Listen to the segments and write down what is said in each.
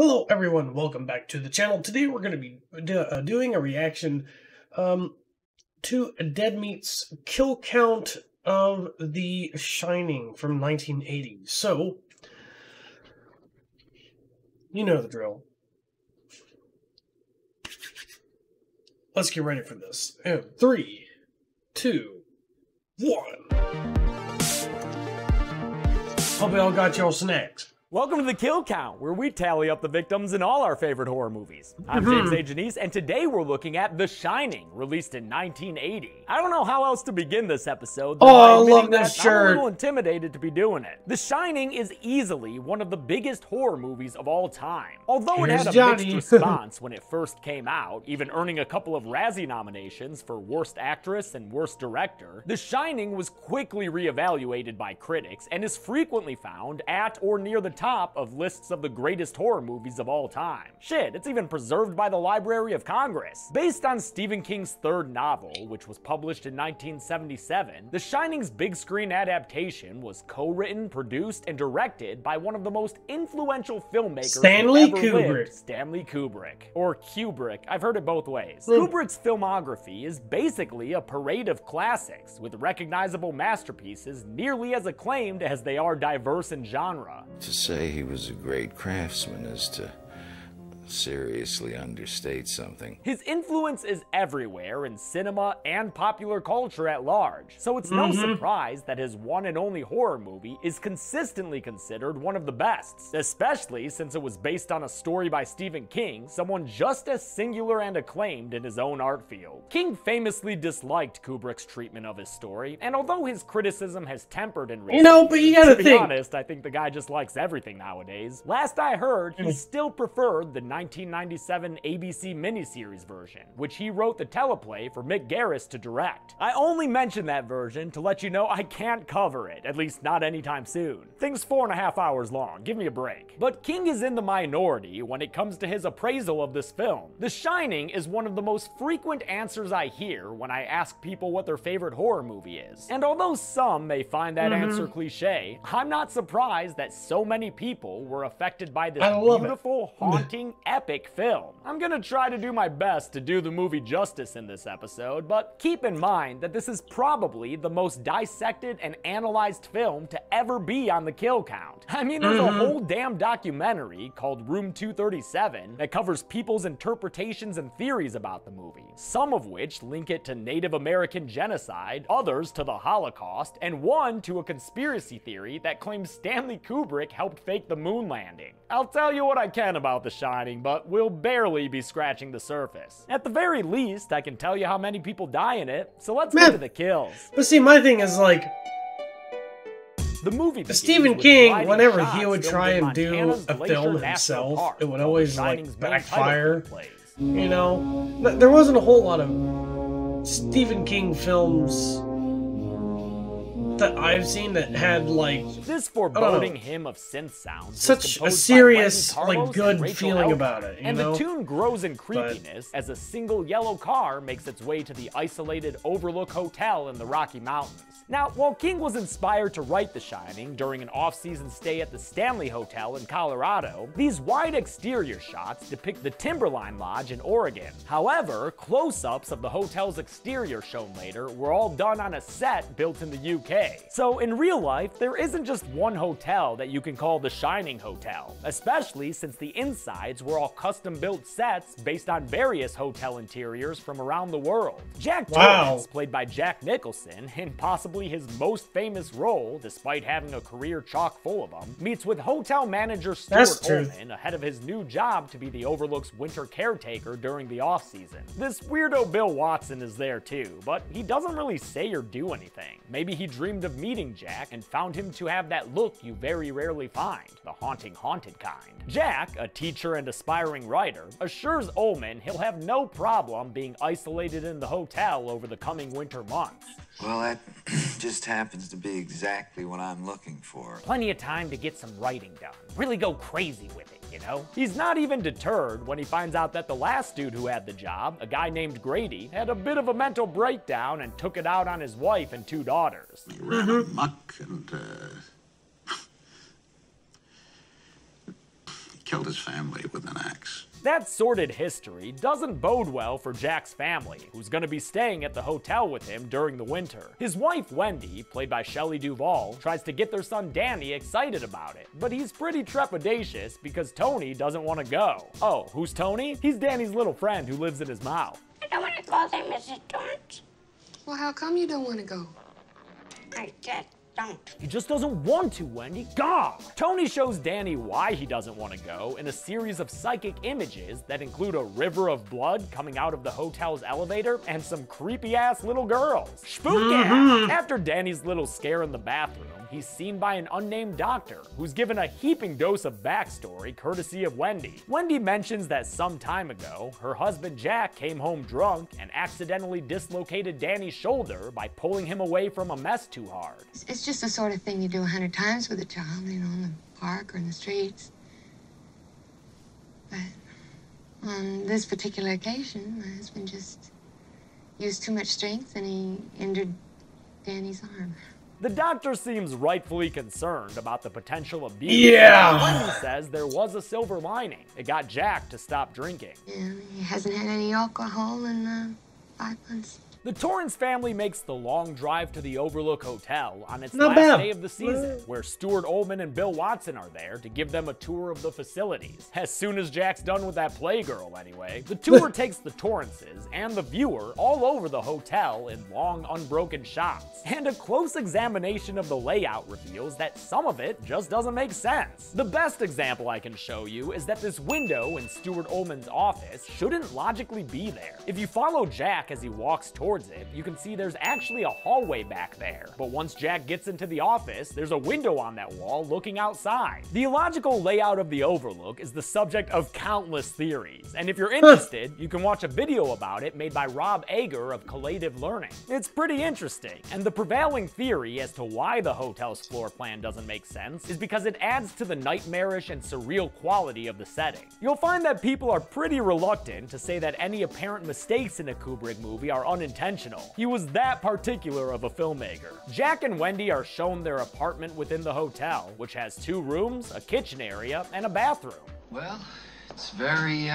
Hello everyone, welcome back to the channel. Today we're going to be doing a reaction to Dead Meat's kill count of The Shining from 1980. So, you know the drill. Let's get ready for this. In 3, 2, 1. Hope y'all got your snacks. Welcome to the Kill Count, where we tally up the victims in all our favorite horror movies. I'm James A. Janice, and today we're looking at The Shining, released in 1980. I don't know how else to begin this episode. Oh, I love this shirt. I'm a little intimidated to be doing it. The Shining is easily one of the biggest horror movies of all time. Although it had a mixed response when it first came out, even earning a couple of Razzie nominations for Worst Actress and Worst Director, The Shining was quickly reevaluated by critics and is frequently found at or near the top of lists of the greatest horror movies of all time. Shit, it's even preserved by the Library of Congress. Based on Stephen King's third novel, which was published in 1977, The Shining's big screen adaptation was co-written, produced, and directed by one of the most influential filmmakers Stanley who ever Kubrick. lived, Stanley Kubrick. Or Kubrick, I've heard it both ways. Kubrick's filmography is basically a parade of classics, with recognizable masterpieces nearly as acclaimed as they are diverse in genre. To say he was a great craftsman is to seriously understate something. His influence is everywhere in cinema and popular culture at large, so it's no surprise that his one and only horror movie is consistently considered one of the best, especially since it was based on a story by Stephen King, someone just as singular and acclaimed in his own art field. King famously disliked Kubrick's treatment of his story, and although his criticism has tempered in recent years, but you gotta to be honest, I think the guy just likes everything nowadays. Last I heard, he still preferred the 1997 ABC miniseries version, which he wrote the teleplay for Mick Garris to direct. I only mention that version to let you know I can't cover it, at least not anytime soon. Thing's 4.5 hours long, give me a break. But King is in the minority when it comes to his appraisal of this film. The Shining is one of the most frequent answers I hear when I ask people what their favorite horror movie is. And although some may find that answer cliche, I'm not surprised that so many people were affected by this beautiful, haunting, epic film. I'm gonna try to do my best to do the movie justice in this episode, but keep in mind that this is probably the most dissected and analyzed film to ever be on the Kill Count. I mean, there's a whole damn documentary called Room 237 that covers people's interpretations and theories about the movie, some of which link it to Native American genocide, others to the Holocaust, and one to a conspiracy theory that claims Stanley Kubrick helped fake the moon landing. I'll tell you what I can about The Shining, but we'll barely be scratching the surface. At the very least, I can tell you how many people die in it, so let's get to the kills. But see, my thing is like, the movie Stephen King, whenever he would try and do a film himself, it would always like backfire. You know, there wasn't a whole lot of Stephen King films that I've seen that had like this foreboding hymn of synth sounds, such a serious, like, good feeling about it, you know? The tune grows in creepiness as a single yellow car makes its way to the isolated Overlook Hotel in the Rocky Mountains. Now, while King was inspired to write The Shining during an off-season stay at the Stanley Hotel in Colorado, these wide exterior shots depict the Timberline Lodge in Oregon. However, close-ups of the hotel's exterior shown later were all done on a set built in the UK. So in real life, there isn't just one hotel that you can call the Shining Hotel, especially since the insides were all custom-built sets based on various hotel interiors from around the world. Jack Torrance, played by Jack Nicholson, in possibly his most famous role, despite having a career chock full of them, meets with hotel manager Stuart Ullman ahead of his new job to be the Overlook's winter caretaker during the off-season. This weirdo Bill Watson is there too, but he doesn't really say or do anything. Maybe he dreamed of meeting Jack and found him to have that look you very rarely find, the haunted kind. Jack, a teacher and aspiring writer, assures Ullman he'll have no problem being isolated in the hotel over the coming winter months. Well, that just happens to be exactly what I'm looking for. Plenty of time to get some writing done. Really go crazy with it, you know? He's not even deterred when he finds out that the last dude who had the job, a guy named Grady, had a bit of a mental breakdown and took it out on his wife and 2 daughters. He ran amok and killed his family with an axe. That sordid history doesn't bode well for Jack's family, who's gonna be staying at the hotel with him during the winter. His wife, Wendy, played by Shelley Duvall, tries to get their son Danny excited about it, but he's pretty trepidatious because Tony doesn't want to go. Oh, who's Tony? He's Danny's little friend who lives in his mouth. I don't want to go there, Mrs. Torrance. Well, how come you don't want to go? I just don't. He just doesn't want to, Wendy. God! Tony shows Danny why he doesn't want to go in a series of psychic images that include a river of blood coming out of the hotel's elevator and some creepy-ass little girls. Spooky! After Danny's little scare in the bathroom, he's seen by an unnamed doctor who's given a heaping dose of backstory courtesy of Wendy. Wendy mentions that some time ago, her husband Jack came home drunk and accidentally dislocated Danny's shoulder by pulling him away from a mess too hard. It's just the sort of thing you do 100 times with a child, you know, in the park or in the streets. But on this particular occasion, my husband just used too much strength and he injured Danny's arm. The doctor seems rightfully concerned about the potential abuse. Yeah! Wendy says there was a silver lining. It got Jack to stop drinking. Yeah, he hasn't had any alcohol in 5 months. The Torrance family makes the long drive to the Overlook Hotel on its Not last bad. day of the season, where Stuart Ullman and Bill Watson are there to give them a tour of the facilities. As soon as Jack's done with that Playgirl anyway, the tour takes the Torrances and the viewer all over the hotel in long, unbroken shots. And a close examination of the layout reveals that some of it just doesn't make sense. The best example I can show you is that this window in Stuart Ullman's office shouldn't logically be there. If you follow Jack as he walks towards it, you can see there's actually a hallway back there. But once Jack gets into the office, there's a window on that wall looking outside. The illogical layout of the Overlook is the subject of countless theories, and if you're interested, you can watch a video about it made by Rob Ager of Collative Learning. It's pretty interesting, and the prevailing theory as to why the hotel's floor plan doesn't make sense is because it adds to the nightmarish and surreal quality of the setting. You'll find that people are pretty reluctant to say that any apparent mistakes in a Kubrick movie are unintentional. He was that particular of a filmmaker. Jack and Wendy are shown their apartment within the hotel, which has 2 rooms, a kitchen area, and a bathroom. Well, it's very,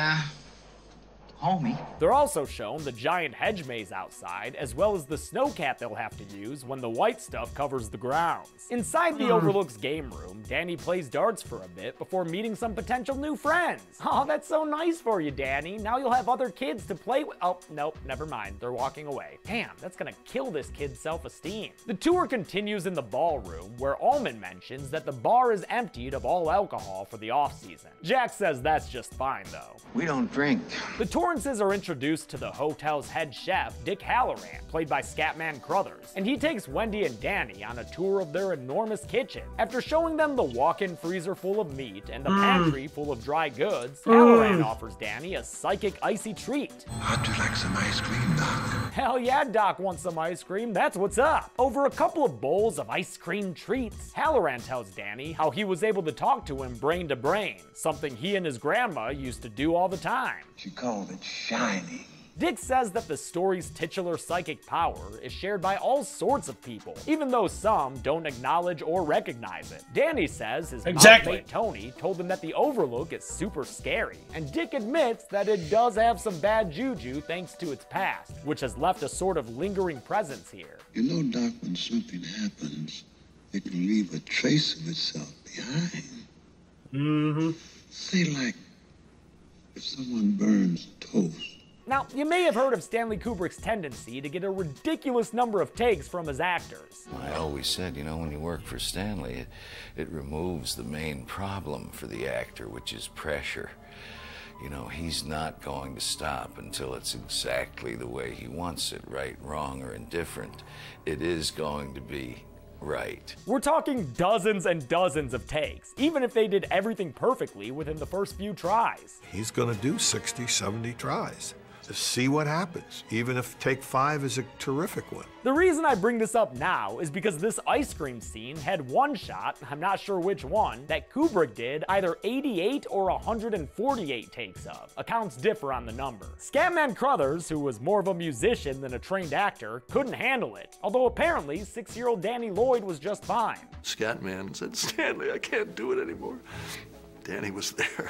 homey. They're also shown the giant hedge maze outside, as well as the snowcat they'll have to use when the white stuff covers the grounds. Inside the Overlook's game room, Danny plays darts for a bit before meeting some potential new friends. Oh, that's so nice for you, Danny. Now you'll have other kids to play with. Oh, nope, never mind. They're walking away. Damn, that's gonna kill this kid's self-esteem. The tour continues in the ballroom, where Ullman mentions that the bar is emptied of all alcohol for the off-season. Jack says that's just fine, though. We don't drink. The Torrances are introduced to the hotel's head chef, Dick Halloran, played by Scatman Crothers, and he takes Wendy and Danny on a tour of their enormous kitchen. After showing them the walk-in freezer full of meat and the pantry full of dry goods, Halloran offers Danny a psychic icy treat. How'd you like some ice cream, Doc? Hell yeah, Doc wants some ice cream, that's what's up. Over a couple of bowls of ice cream treats, Halloran tells Danny how he was able to talk to him brain to brain, something he and his grandma used to do all the time. She called it shining. Dick says that the story's titular psychic power is shared by all sorts of people, even though some don't acknowledge or recognize it. Danny says his mate Tony told him that the Overlook is super scary, and Dick admits that it does have some bad juju thanks to its past, which has left a sort of lingering presence here. You know, Doc, when something happens, it can leave a trace of itself behind. Say, like, if someone burns toast. Now, you may have heard of Stanley Kubrick's tendency to get a ridiculous number of takes from his actors. I always said, you know, when you work for Stanley, it removes the main problem for the actor, which is pressure. You know, he's not going to stop until it's exactly the way he wants it, right, wrong, or indifferent. It is going to be right. We're talking dozens and dozens of takes, even if they did everything perfectly within the first few tries. He's gonna do 60, 70 tries to see what happens, even if take 5 is a terrific one. The reason I bring this up now is because this ice cream scene had one shot, I'm not sure which one, that Kubrick did either 88 or 148 takes of. Accounts differ on the number. Scatman Crothers, who was more of a musician than a trained actor, couldn't handle it, although apparently 6-year-old Danny Lloyd was just fine. Scatman said, "Stanley, I can't do it anymore. Danny was there.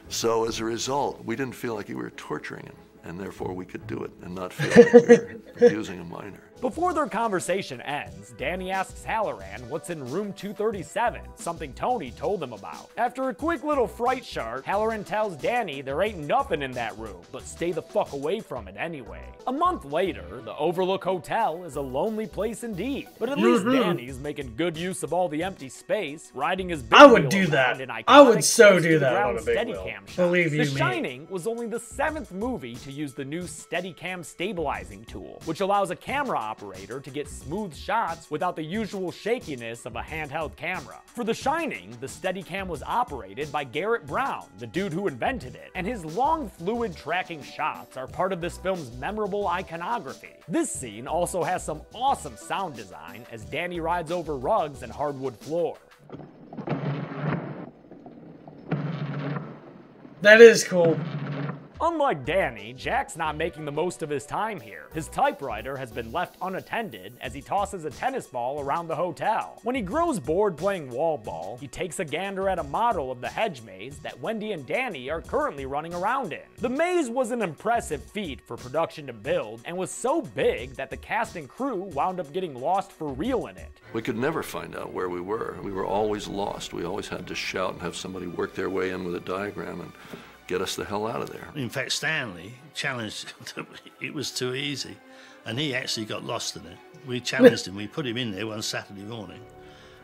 So as a result, we didn't feel like we were torturing him, and therefore we could do it and not feel like we were abusing a minor. Before their conversation ends, Danny asks Halloran what's in room 237, something Tony told them about. After a quick little fright chart, Halloran tells Danny there ain't nothing in that room, but stay the fuck away from it anyway. A month later, the Overlook Hotel is a lonely place indeed, but at least Danny's making good use of all the empty space, riding his big I would wheel do that. around in I would iconic so do that close-to-the-ground on a big wheel. Steadicam shots. Believe you The me. Shining was only the 7th movie to use the new Steadicam stabilizing tool, which allows a camera operator to get smooth shots without the usual shakiness of a handheld camera. For The Shining, the Steadicam was operated by Garrett Brown, the dude who invented it, and his long fluid tracking shots are part of this film's memorable iconography. This scene also has some awesome sound design as Danny rides over rugs and hardwood floor. That is cool. Unlike Danny, Jack's not making the most of his time here. His typewriter has been left unattended as he tosses a tennis ball around the hotel. When he grows bored playing wall ball, he takes a gander at a model of the hedge maze that Wendy and Danny are currently running around in. The maze was an impressive feat for production to build and was so big that the cast and crew wound up getting lost for real in it. We could never find out where we were. We were always lost. We always had to shout and have somebody work their way in with a diagram and get us the hell out of there. In fact, Stanley challenged it was too easy, and he actually got lost in it. We challenged him. We put him in there one Saturday morning,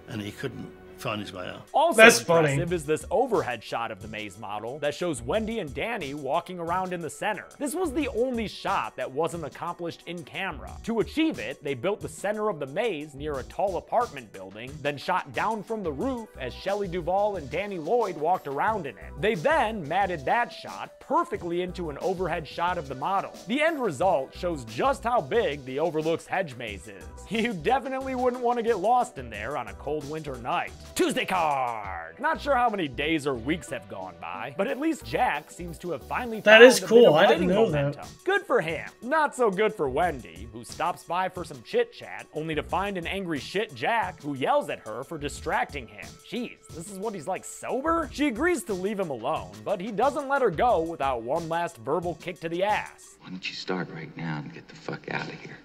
and he couldn't find his way out. Also That's impressive funny. is this overhead shot of the maze model that shows Wendy and Danny walking around in the center. This was the only shot that wasn't accomplished in camera. To achieve it, they built the center of the maze near a tall apartment building, then shot down from the roof as Shelley Duvall and Danny Lloyd walked around in it. They then matted that shot perfectly into an overhead shot of the model. The end result shows just how big the Overlook's hedge maze is. You definitely wouldn't want to get lost in there on a cold winter night. Tuesday card! Not sure how many days or weeks have gone by, but at least Jack seems to have finally That found is a bit cool. of I didn't writing know that. momentum. Good for him. Not so good for Wendy, who stops by for some chit-chat, only to find an angry shit Jack who yells at her for distracting him. Jeez, this is what he's like sober? She agrees to leave him alone, but he doesn't let her go without one last verbal kick to the ass. Why don't you start right now and get the fuck out of here?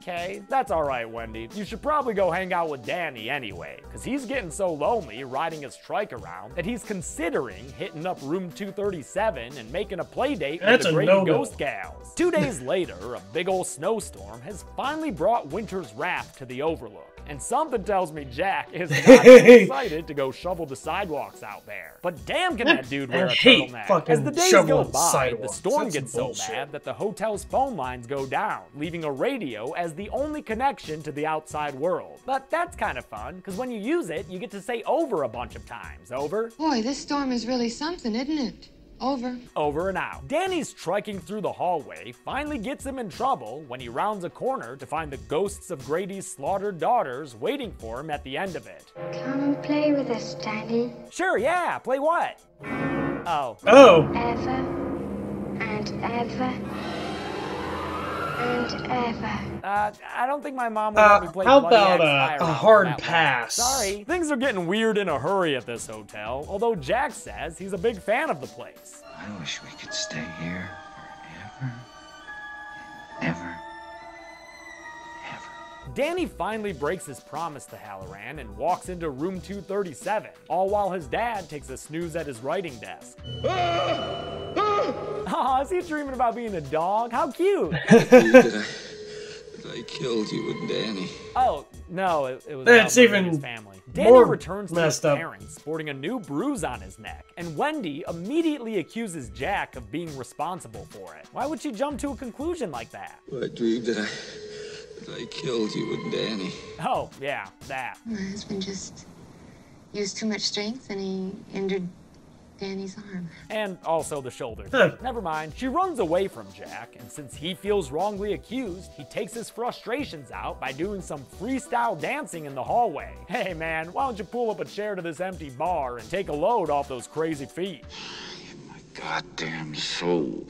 Okay, that's alright, Wendy. You should probably go hang out with Danny anyway, because he's getting so lonely riding his trike around that he's considering hitting up room 237 and making a play date with That's the a Grady no-go. Ghost Gals. 2 days later, a big ol' snowstorm has finally brought winter's wrath to the Overlook. And something tells me Jack is not excited to go shovel the sidewalks out there. But damn can that dude wear a hate turtleneck. fucking As the days go shoveling by, the sidewalks. storm That's gets so bullshit. bad that the hotel's phone lines go down, leaving a radio as the only connection to the outside world. But that's kind of fun, because when you use it, you get to say over a bunch of times. Over, Boy, this storm is really something, isn't it? Over. over and out. Danny's triking through the hallway finally gets him in trouble when he rounds a corner to find the ghosts of Grady's slaughtered daughters waiting for him at the end of it. Come play with us, Danny. Sure, yeah, play what? Oh. Oh. Ever and ever and ever. I don't think my mom would let me play how Bloody about Axe Fire a out hard that long. pass? Sorry. Things are getting weird in a hurry at this hotel, although Jack says he's a big fan of the place. I wish we could stay here forever, ever, ever. Danny finally breaks his promise to Halloran and walks into room 237, all while his dad takes a snooze at his writing desk. Aw, is he dreaming about being a dog? How cute! that I killed you and Danny. Oh, no, it was That's about murdering even his family. Danny more returns to his messed up. parents sporting a new bruise on his neck, and Wendy immediately accuses Jack of being responsible for it. Why would she jump to a conclusion like that? I dreamed that I killed you and Danny. Oh, yeah, that. My husband just used too much strength and he injured Danny's arm. And also the shoulder. Huh. Never mind. She runs away from Jack, and since he feels wrongly accused, he takes his frustrations out by doing some freestyle dancing in the hallway. Hey man, why don't you pull up a chair to this empty bar and take a load off those crazy feet? My goddamn soul.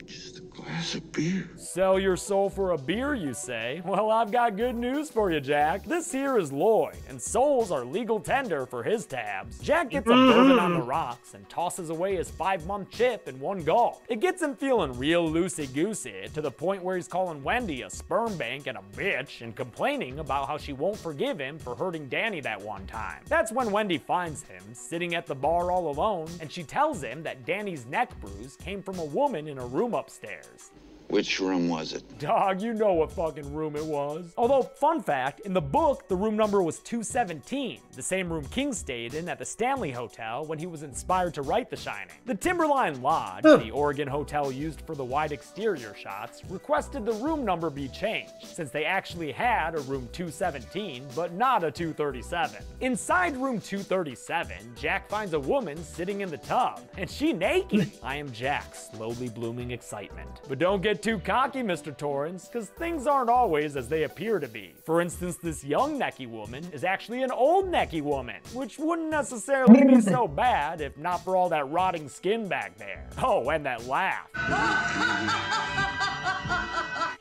Just a glass It's a beer. Sell your soul for a beer, you say? Well, I've got good news for you, Jack. This here is Lloyd, and souls are legal tender for his tabs. Jack gets a bourbon on the rocks and tosses away his 5-month chip in one gulp. It gets him feeling real loosey-goosey, to the point where he's calling Wendy a sperm bank and a bitch, and complaining about how she won't forgive him for hurting Danny that one time. That's when Wendy finds him, sitting at the bar all alone, and she tells him that Danny's neck bruise came from a woman in a room upstairs. Which room was it? Dog, you know what fucking room it was. Although, fun fact, in the book, the room number was 217, the same room King stayed in at the Stanley Hotel when he was inspired to write The Shining. The Timberline Lodge, the Oregon hotel used for the wide exterior shots, requested the room number be changed, since they actually had a room 217, but not a 237. Inside room 237, Jack finds a woman sitting in the tub, and she naked. I am Jack's slowly blooming excitement. But don't get too cocky, Mr. Torrance, because things aren't always as they appear to be. For instance, this young necky woman is actually an old necky woman, which wouldn't necessarily be so bad if not for all that rotting skin back there. Oh, and that laugh.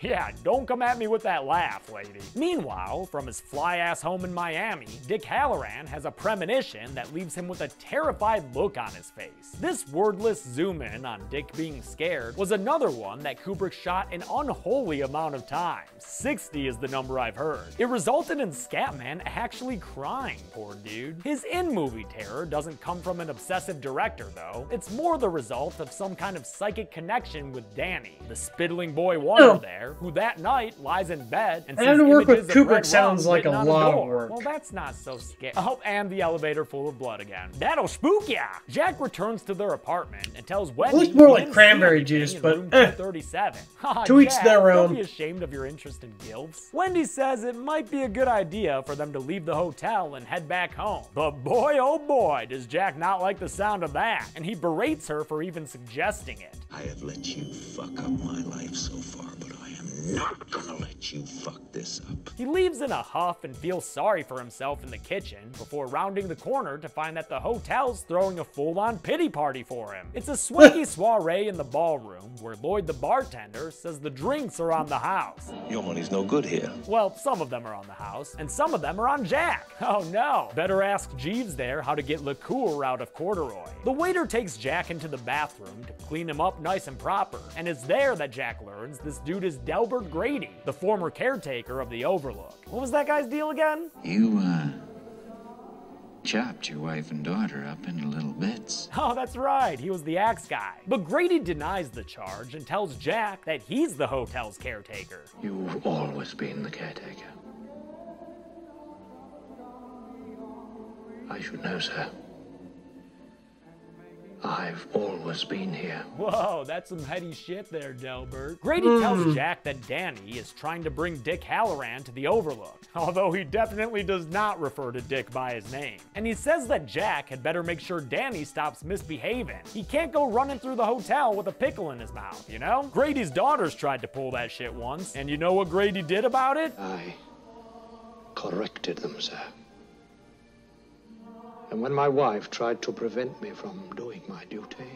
Yeah, don't come at me with that laugh, lady. Meanwhile, from his fly-ass home in Miami, Dick Halloran has a premonition that leaves him with a terrified look on his face. This wordless zoom-in on Dick being scared was another one that Kubrick shot an unholy amount of times. 60 is the number I've heard. It resulted in Scatman actually crying, poor dude. His in-movie terror doesn't come from an obsessive director, though. It's more the result of some kind of psychic connection with Danny, the spittling boy wonder there, who that night lies in bed and sees to work with images of Kubrick red sounds rum like a written on lot of door. work. Well, that's not so scary. Oh, and the elevator full of blood again. That'll spook ya! Jack returns to their apartment and tells Wendy looks more he like didn't cranberry see juice, anything but, in room 237. to each Jack, their own. Don't be ashamed of your interest in gilfs. Wendy says it might be a good idea for them to leave the hotel and head back home. But boy, oh boy, does Jack not like the sound of that, and he berates her for even suggesting it. I have let you fuck up my life so far, but I am not gonna let you fuck this up. He leaves in a huff and feels sorry for himself in the kitchen before rounding the corner to find that the hotel's throwing a full-on pity party for him. It's a swanky soiree in the ballroom where Lloyd the bartender says the drinks are on the house. Your money's no good here. Well, some of them are on the house, and some of them are on Jack. Oh no. Better ask Jeeves there how to get liqueur out of corduroy. The waiter takes Jack into the bathroom to clean him up nice and proper, and it's there that Jack learns this dude is Delbert Grady, the former caretaker of the Overlook. What was that guy's deal again? You, chopped your wife and daughter up into little bits. Oh, that's right, he was the axe guy. But Grady denies the charge and tells Jack that he's the hotel's caretaker. You've always been the caretaker. I should know, sir. I've always been here. Whoa, that's some heady shit there, Delbert. Grady tells Jack that Danny is trying to bring Dick Halloran to the Overlook, although he definitely does not refer to Dick by his name. And he says that Jack had better make sure Danny stops misbehaving. He can't go running through the hotel with a pickle in his mouth, you know? Grady's daughters tried to pull that shit once, and you know what Grady did about it? I corrected them, sir. And when my wife tried to prevent me from doing my duty,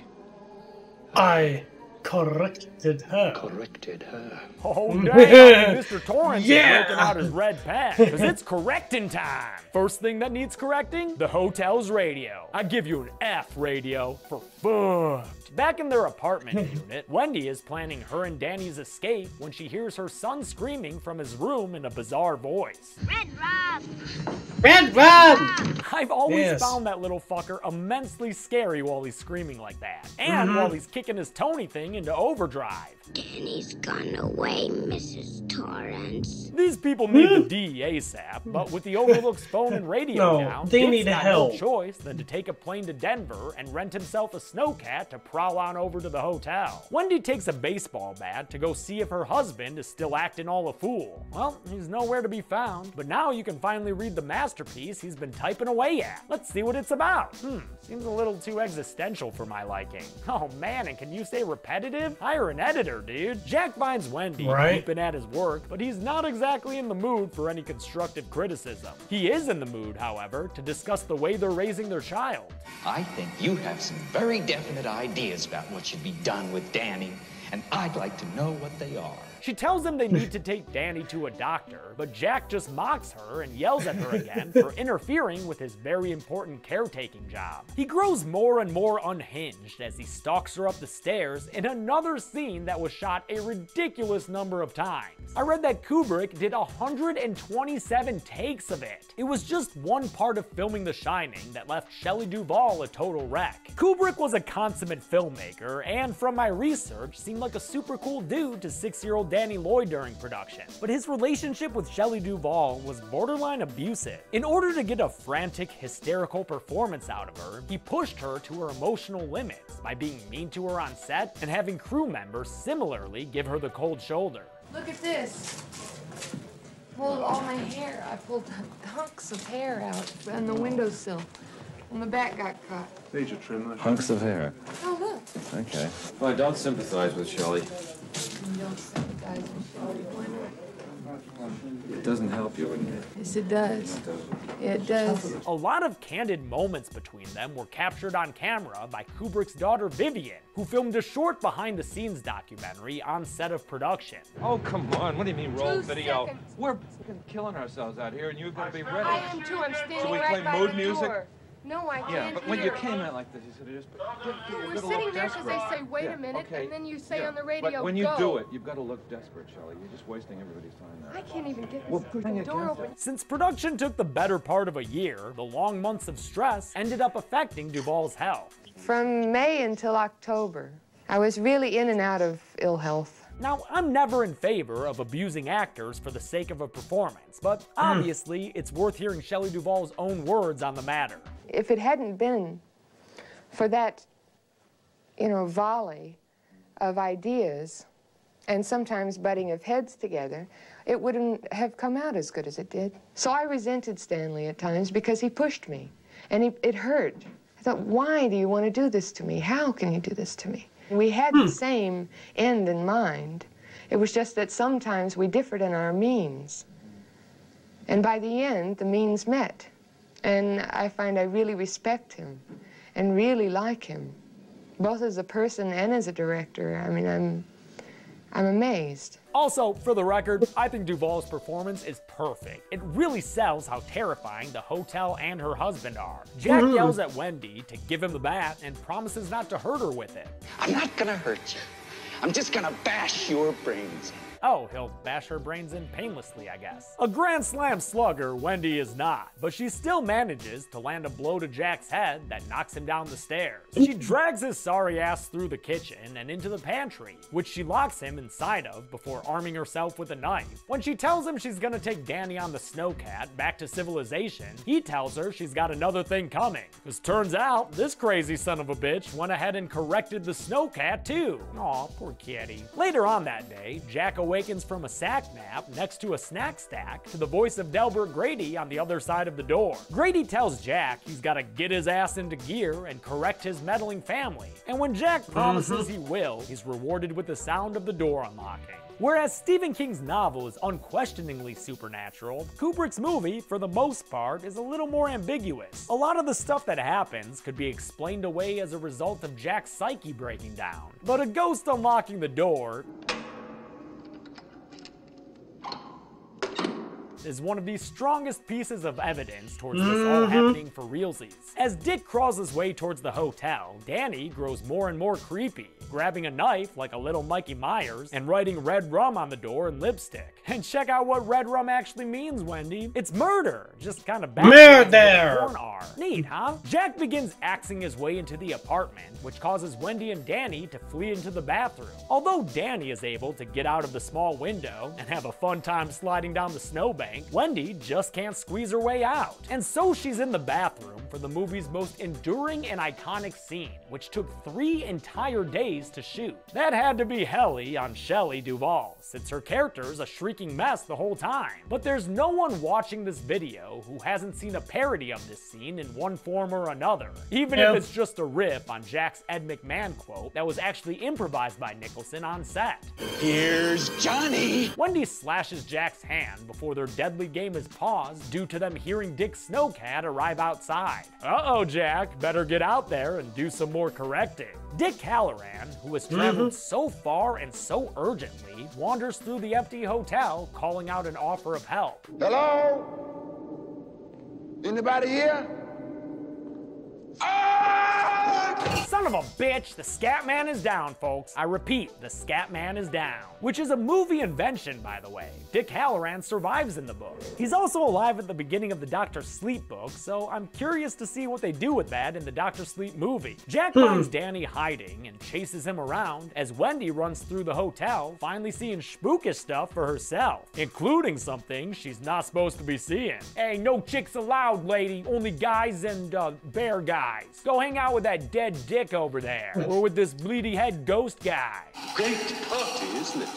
I corrected her. Corrected her. Oh, damn, Mr. Torrance is breaking out his red pen, because it's correcting time. First thing that needs correcting? The hotel's radio. I give you an F, radio, for fucked. Back in their apartment unit, Wendy is planning her and Danny's escape when she hears her son screaming from his room in a bizarre voice. Red Rob! Red Rob! I've always found that little fucker immensely scary while he's screaming like that. And while he's kicking his Tony thing into overdrive. Danny's gone away, Mrs. Torrance. These people need the D ASAP, but with the Overlook's phone and radio down, they Dick's need got help. no choice than to take a plane to Denver and rent himself a snowcat to prowl on over to the hotel. Wendy takes a baseball bat to go see if her husband is still acting all a fool. Well, he's nowhere to be found, but now you can finally read the masterpiece he's been typing away at. Let's see what it's about. Seems a little too existential for my liking. Oh man, and can you say repetitive? Hire an editor, dude. Jack finds Wendy keeping at his work, but he's not exactly in the mood for any constructive criticism. He is in the mood, however, to discuss the way they're raising their child. I think you have some very definite ideas about what should be done with Danny, and I'd like to know what they are. She tells him they need to take Danny to a doctor, but Jack just mocks her and yells at her again for interfering with his very important caretaking job. He grows more and more unhinged as he stalks her up the stairs in another scene that was shot a ridiculous number of times. I read that Kubrick did 127 takes of it. It was just one part of filming The Shining that left Shelley Duvall a total wreck. Kubrick was a consummate filmmaker, and from my research, seemed like a super cool dude to 6-year-old Danny Lloyd during production. But his relationship with Shelley Duvall was borderline abusive. In order to get a frantic, hysterical performance out of her, he pushed her to her emotional limits by being mean to her on set and having crew members similarly give her the cold shoulder. Look at this. Pulled all my hair. I pulled hunks of hair out on the windowsill. And the back got caught. Need to trim that. Hunks of hair. Oh, look. Okay. Well, don't sympathize with Shelley. Don't sympathize with Shelley. Why not? It doesn't help you, wouldn't it? Yes, it does. It does. A lot of candid moments between them were captured on camera by Kubrick's daughter Vivian, who filmed a short behind-the-scenes documentary on set of production. Oh, come on. What do you mean roll 2 video? seconds. We're killing ourselves out here, and you've got to be ready. I am too. I'm standing Should we right play by mood the music? door. No, I can't Yeah, but when you hear. came out like this, you said just We're sitting there because they say, wait a minute, okay. and then you say Yeah, on the radio, but when you go. do it, you've got to look desperate, Shelley. You're just wasting everybody's time now. I can't even get Well, this hang door against open. Since production took the better part of a year, the long months of stress ended up affecting Duvall's health. From May until October, I was really in and out of ill health. Now, I'm never in favor of abusing actors for the sake of a performance, but obviously it's worth hearing Shelley Duvall's own words on the matter. If it hadn't been for that, volley of ideas and sometimes butting of heads together, it wouldn't have come out as good as it did. So I resented Stanley at times because he pushed me, and it hurt. I thought, why do you want to do this to me? How can you do this to me? We had the same end in mind. It was just that sometimes we differed in our means. And by the end, the means met. And I find I really respect him and really like him, both as a person and as a director. I mean, I'm amazed. Also, for the record, I think Duvall's performance is perfect. It really sells how terrifying the hotel and her husband are. Jack yells at Wendy to give him the bat and promises not to hurt her with it. I'm not gonna hurt you. I'm just gonna bash your brains in. Oh, he'll bash her brains in painlessly, I guess. A grand slam slugger, Wendy is not, but she still manages to land a blow to Jack's head that knocks him down the stairs. She drags his sorry ass through the kitchen and into the pantry, which she locks him inside of before arming herself with a knife. When she tells him she's gonna take Danny on the snowcat back to civilization, he tells her she's got another thing coming. Because turns out, this crazy son of a bitch went ahead and corrected the snowcat too. Aw, poor kitty. Later on that day, Jack awakens from a sack nap next to a snack stack to the voice of Delbert Grady on the other side of the door. Grady tells Jack he's got to get his ass into gear and correct his meddling family. And when Jack promises he will, he's rewarded with the sound of the door unlocking. Whereas Stephen King's novel is unquestioningly supernatural, Kubrick's movie, for the most part, is a little more ambiguous. A lot of the stuff that happens could be explained away as a result of Jack's psyche breaking down. But a ghost unlocking the door is one of the strongest pieces of evidence towards this all happening for realsies. As Dick crawls his way towards the hotel, Danny grows more and more creepy, grabbing a knife like a little Mikey Myers and writing red rum on the door in lipstick. And check out what red rum actually means, Wendy. It's murder, just kind of backwards with a porn R. Neat, huh? Jack begins axing his way into the apartment, which causes Wendy and Danny to flee into the bathroom. Although Danny is able to get out of the small window and have a fun time sliding down the snowbank, Wendy just can't squeeze her way out. And so she's in the bathroom for the movie's most enduring and iconic scene, which took 3 entire days to shoot. That had to be helly on Shelley Duvall, since her character's a shrieking mess the whole time. But there's no one watching this video who hasn't seen a parody of this scene in one form or another, even if it's just a riff on Jack's Ed McMahon quote that was actually improvised by Nicholson on set. Here's Johnny! Wendy slashes Jack's hand before they're dead deadly game is paused due to them hearing Dick Snowcat arrive outside. Uh-oh, Jack, better get out there and do some more correcting. Dick Halloran, who has traveled so far and so urgently, wanders through the empty hotel, calling out an offer of help. Hello? Anybody here? Son of a bitch, the Scat Man is down, folks. I repeat, the Scat Man is down. Which is a movie invention, by the way. Dick Halloran survives in the book. He's also alive at the beginning of the Dr. Sleep book, so I'm curious to see what they do with that in the Dr. Sleep movie. Jack finds Danny hiding and chases him around as Wendy runs through the hotel, finally seeing spookish stuff for herself, including something she's not supposed to be seeing. Hey, no chicks allowed, lady. Only guys and bear guys. Go hang out with that dead dick over there, or with this bleedy head ghost guy. Great party, isn't it?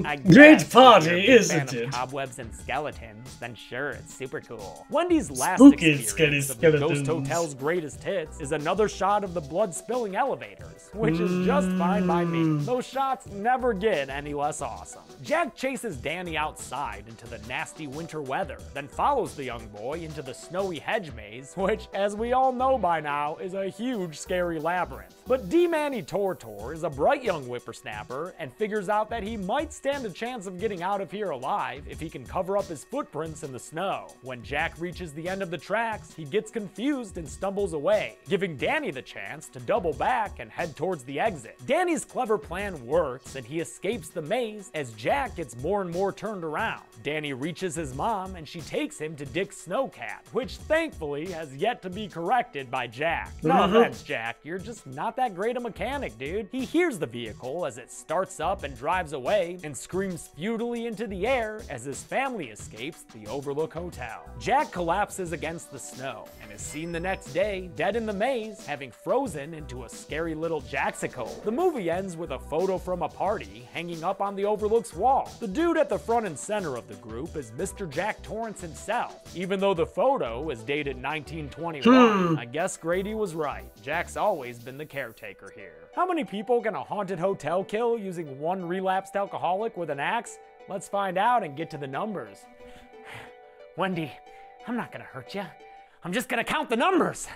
I Great guess party, if you're a big isn't fan of it? cobwebs and skeletons, then sure, it's super cool. Wendy's last Spooky experience of the Ghost skeletons. Hotel's greatest hits is another shot of the blood-spilling elevators, which is just fine by me. Those shots never get any less awesome. Jack chases Danny outside into the nasty winter weather, then follows the young boy into the snowy hedge maze, which, as we all know by now, is a huge, scary labyrinth. But D. Manny Tortor is a bright young whippersnapper and figures out that he might stand a chance of getting out of here alive if he can cover up his footprints in the snow. When Jack reaches the end of the tracks, he gets confused and stumbles away, giving Danny the chance to double back and head towards the exit. Danny's clever plan works and he escapes the maze as Jack gets more and more turned around. Danny reaches his mom and she takes him to Dick Snowcat, which thankfully has yet to be corrected by Jack. No offense, Jack, you're just not that great a mechanic, dude. He hears the vehicle as it starts up and drives away and screams futilely into the air as his family escapes the Overlook Hotel. Jack collapses against the snow and is seen the next day dead in the maze, having frozen into a scary little Jaxicle. The movie ends with a photo from a party hanging up on the Overlook's wall. The dude at the front and center of the group is Mr. Jack Torrance himself. Even though the photo is dated 1921, I guess Grady was right. Jack's always been the caretaker here. How many people can a haunted hotel kill using one relapsed alcoholic with an axe? Let's find out and get to the numbers. Wendy, I'm not gonna hurt you. I'm just gonna count the numbers.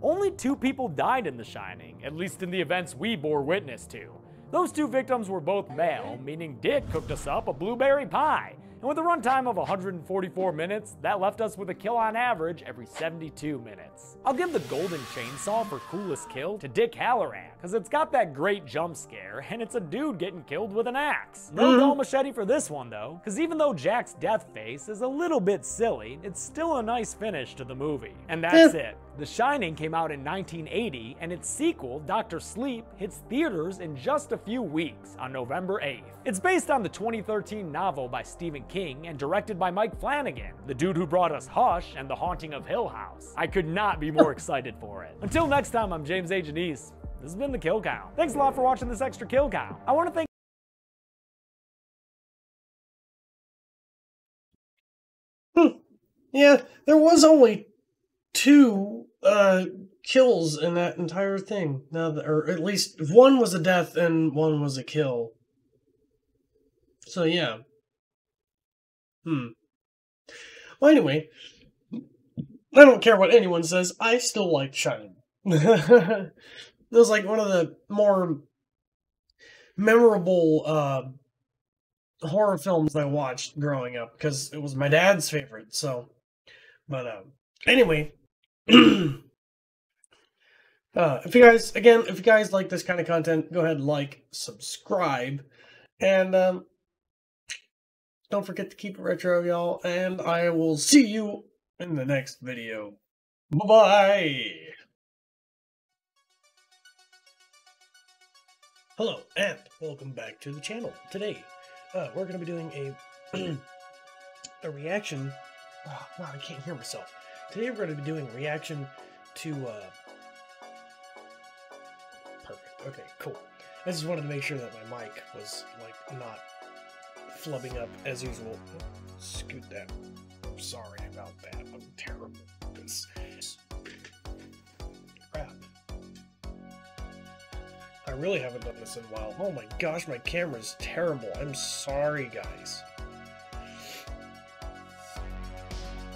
Only 2 people died in The Shining, at least in the events we bore witness to. Those 2 victims were both male, meaning Dick cooked us up a blueberry pie. And with a runtime of 144 minutes, that left us with a kill on average every 72 minutes. I'll give the golden chainsaw for coolest kill to Dick Halloran, because it's got that great jump scare, and it's a dude getting killed with an axe. No dull machete for this one though, because even though Jack's death face is a little bit silly, it's still a nice finish to the movie. And that's it. The Shining came out in 1980, and its sequel, Dr. Sleep, hits theaters in just a few weeks on November 8th. It's based on the 2013 novel by Stephen King and directed by Mike Flanagan, the dude who brought us Hush and The Haunting of Hill House. I could not be more excited for it. Until next time, I'm James A. Janice. This has been The Kill Count. Thanks a lot for watching this extra Kill Count. I want to thank Yeah, there was only 2 kills in that entire thing. Now, or at least one was a death and one was a kill. So yeah. Well, anyway, I don't care what anyone says. I still like Shining. It was like one of the more memorable horror films I watched growing up because it was my dad's favorite. So, but anyway. If you guys like this kind of content, go ahead and like, subscribe, and don't forget to keep it retro, y'all, and I will see you in the next video. Bye-bye! Hello, and welcome back to the channel. Today, we're going to be doing a reaction. Oh, wow, I can't hear myself. Today we're going to be doing a reaction to, perfect. Okay, cool. I just wanted to make sure that my mic was, like, not flubbing up as usual. Scoot that. I'm sorry about that. I'm terrible at this. Crap. I really haven't done this in a while. Oh my gosh, my camera's terrible. I'm sorry, guys.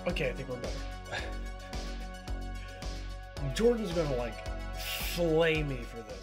Okay, I think we're better. Jordan's gonna, like, flay me for this.